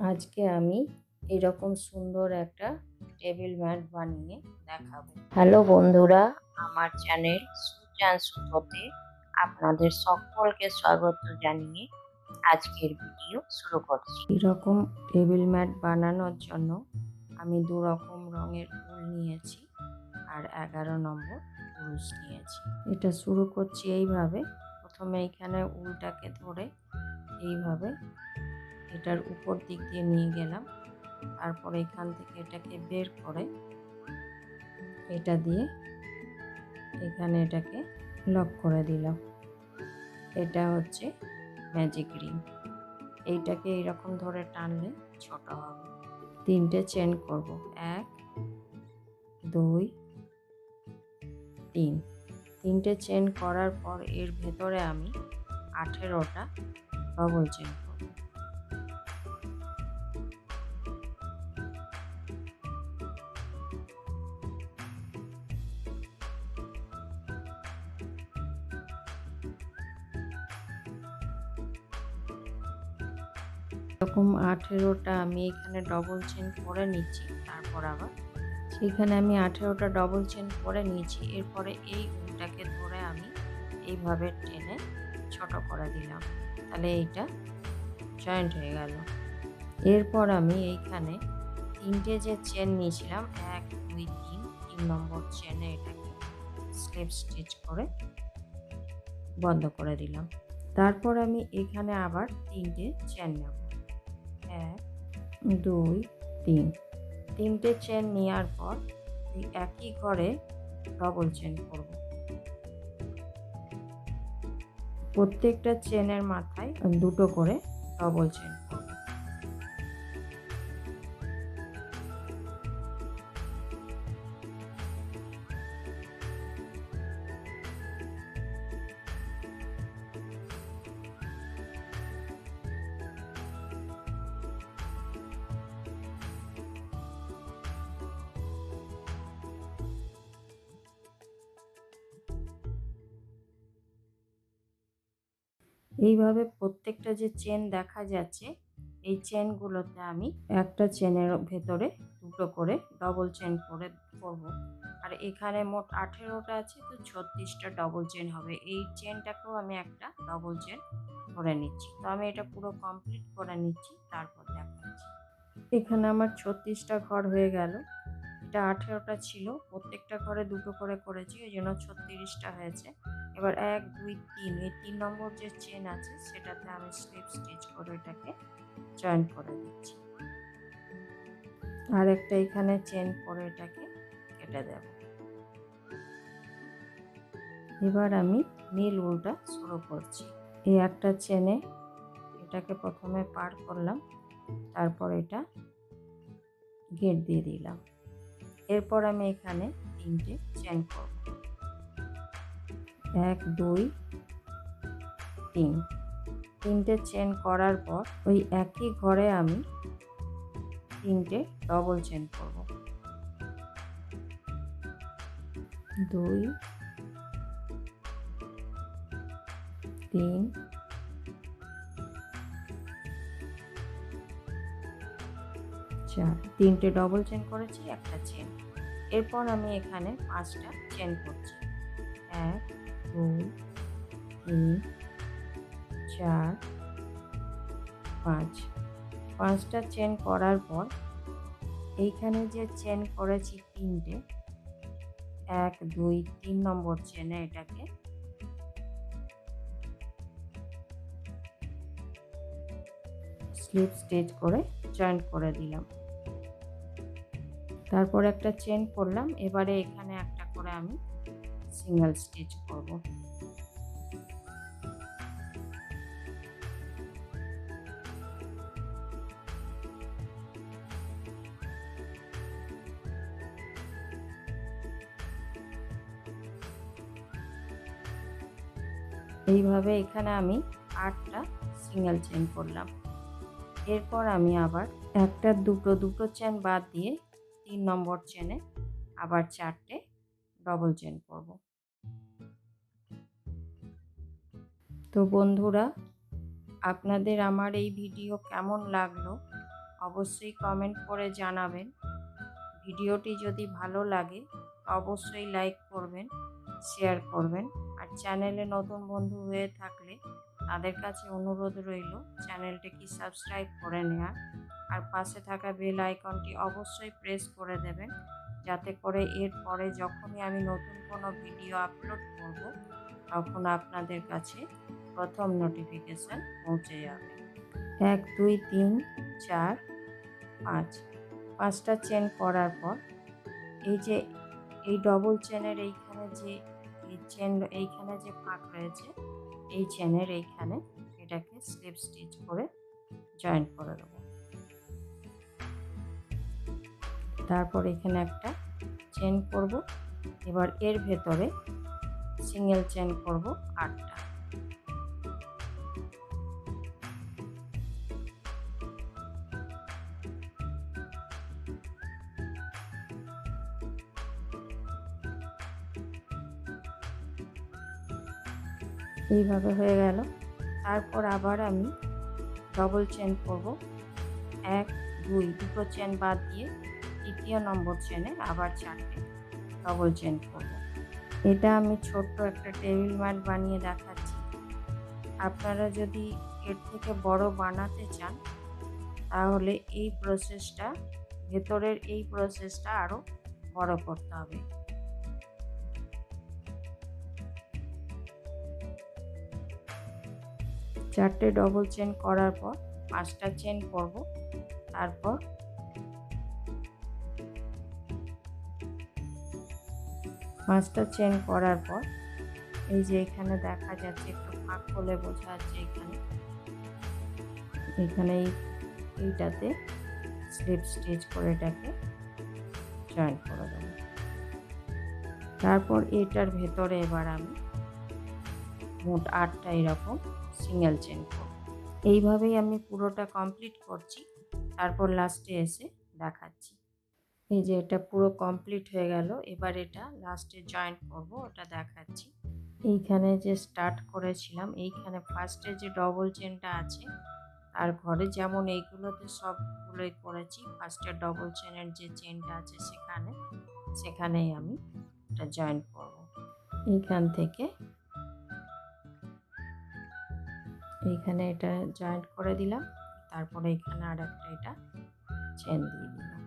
আজকে আমি এরকম সুন্দর একটা টেবিল ম্যাট বানিয়ে দেখাবো। হ্যালো বন্ধুরা, আমার চ্যানেল সুচ&Sutoতে আপনাদের সকলকে স্বাগত জানিয়ে আজকের ভিডিও শুরু করছি। এরকম টেবিল ম্যাট বানানোর জন্য আমি 2 রকম রঙের উল নিয়েছি আর 11 নম্বর কুরুশ নিয়েছি। এটা শুরু করছি এইভাবে। প্রথমে এখানে উলটাকে ধরে এইভাবে এটার উপর দিক দিয়ে নিয়ে গেলাম। তারপরে এখান থেকে এটাকে বের করে এটা দিয়ে এখানে এটাকে লক করে দিলাম। এটা হচ্ছে ম্যাজিক রিং। এইটাকে এইরকম ধরে টানলে ছোট হবে। 3টে চেন করব, 1 2 3। 3টে চেন করার পর এর ভেতরে আমি 18টা ডবল চেন করব। এরকম 18টা আমি এখানে ডবল চেন করে নিচ্ছি। তারপর আবার সেখানে আমি 18টা ডবল চেন করে নিয়েছি। এরপরে এই উলটাকে ধরে আমি এইভাবে টেনে ছোট করে দিলাম, তাহলে এইটা জয়েন্ট হয়ে গেল। এরপর আমি এইখানে 3টে যে চেন নিয়েছিলাম 1 2 3 নম্বর চেনে এটাকে স্লিপ স্টিচ করে বন্ধ করে দিলাম। তারপর আমি এখানে আবার 3টে চেন নেব, 1 2 3। 3টে চেন নেওয়ার পর এই একই ঘরে ডবল চেন করব। প্রত্যেকটা চেনের মাথায় 2টো করে ডবল চেন করব। এইভাবে প্রত্যেকটা যে চেন দেখা যাচ্ছে এই চেনগুলোতে আমি একটা চেনের ভেতরে 2টো করে ডবল চেন করে করব। আর এখানে মোট 18টা আছে, তো 36টা ডবল চেন হবে। এই চেনটাকেও আমি একটা ডবল চেন করে নিচ্ছি। তো আমি এটা পুরো কমপ্লিট করে নিচ্ছি, তারপর দেখাচ্ছি। এখানে আমার 36টা ঘর হয়ে গেল। এটা 18টা ছিল, প্রত্যেকটা ঘরে 2টো করে করেছি, ওই জন্য 36টা হয়েছে। এবার 1 2 3 এই 3 নম্বর যে চেন আছে সেটাতে আমি স্লিপ স্টিচ করে এটাকে জয়েন করে দিচ্ছি। আর একটা এখানে চেন করে এটাকে কেটে দেব। এবার আমি নীল উলটা শুরু করছি। এই একটা চেনে এটাকে প্রথমে পার করলাম, তারপর এটা গেট দিয়ে দিলাম। এরপর আমি এখানে 3টে চেন করব, 1 2 3। 3টে চেন করার পর ওই একই ঘরে আমি 3টে ডবল চেন করব, 2 3 4। 3টে ডবল চেন করেছি, একটা চেন। এরপর আমি এখানে 5টা চেন করছি, 1 2 3 4 5। 5টা চেন করার পর এইখানে যে চেন করেছি 3টে 1 2 3 নম্বর চেনে এটাকে স্লিপ স্টিচ করে জয়েন্ট করে দিলাম। তারপর একটা চেন করলাম। এবারে এখানে একটা করে আমি সিঙ্গেল স্টিচ করব। এইভাবে এখানে আমি 8টা সিঙ্গেল চেন করলাম। এরপর আমি আবার একটা দুটো চেন বাদ দিয়ে 3 নম্বর চেনে আবার 4টে ডবল চেন করব। তো বন্ধুরা, আপনাদের আমার এই ভিডিও কেমন লাগলো অবশ্যই কমেন্ট করে জানাবেন। ভিডিওটি যদি ভালো লাগে অবশ্যই লাইক করবেন, শেয়ার করবেন। আর চ্যানেলে নতুন বন্ধু হয়ে থাকলে তাদের কাছে অনুরোধ রইল চ্যানেলটিকে সাবস্ক্রাইব করে নেওয়ার। আর পাশে থাকা বেল আইকনটি অবশ্যই প্রেস করে দেবেন, যাতে করে এরপরে যখনই আমি নতুন কোনো ভিডিও আপলোড করব তখন আপনাদের কাছে প্রথম নোটিফিকেশান পৌঁছে যাবে। 1 2 3 4 5 5টা চেন করার পর এই ডবল চেনের এইখানে যে ফাঁক রয়েছে এই চেনের এইখানে এটাকে স্লিপ স্টিচ করে জয়েন করে দেবো। তারপর এখানে একটা চেন করব। এবার এর ভেতরে সিঙ্গেল চেন করব 8টা। এইভাবে হয়ে গেল। তারপর আবার আমি ডবল চেন করব। 1 2 দুটো চেন বাদ দিয়ে তৃতীয় নম্বর চেনে আবার 4টে ডবল চেন করব। এটা আমি ছোট্ট একটা টেবিল ম্যাট বানিয়ে দেখাচ্ছি। আপনারা যদি এর থেকে বড় বানাতে চান তাহলে ভেতরের এই প্রসেসটা আরও বড় করতে হবে। চারটে ডবল চেন করার পর 5টা চেন করব। তারপর 5টা চেন করার পর এই যে এখানে দেখা যাচ্ছে, একটু ফাঁক হলে বোঝা যাচ্ছে, এখানে এইটাতে স্লিপ স্টিচ করে এটাকে জয়েন করে দেবো। তারপর এটার ভেতরে এবার আমি মোট 8টা এরকম সিঙ্গেল চেন করব। এইভাবেই আমি পুরোটা কমপ্লিট করছি। তারপর লাস্টে এসে দেখাচ্ছি। এই যে এটা পুরো কমপ্লিট হয়ে গেল। এবার এটা লাস্টে জয়েন করব, ওটা দেখাচ্ছি। এইখানে যে স্টার্ট করেছিলাম, এইখানে ফার্স্টে যে ডবল চেনটা আছে তার ঘরে, যেমন এইগুলোতে সবগুলোই করেছি, ফার্স্টে ডবল চেনের যে চেনটা আছে সেখানেই আমি এটা জয়েন করব। এইখান থেকে এইখানে এটা জয়েন্ট করে দিলাম। তারপরে এখানে আর একটা এটা চেন দিয়ে দিলাম।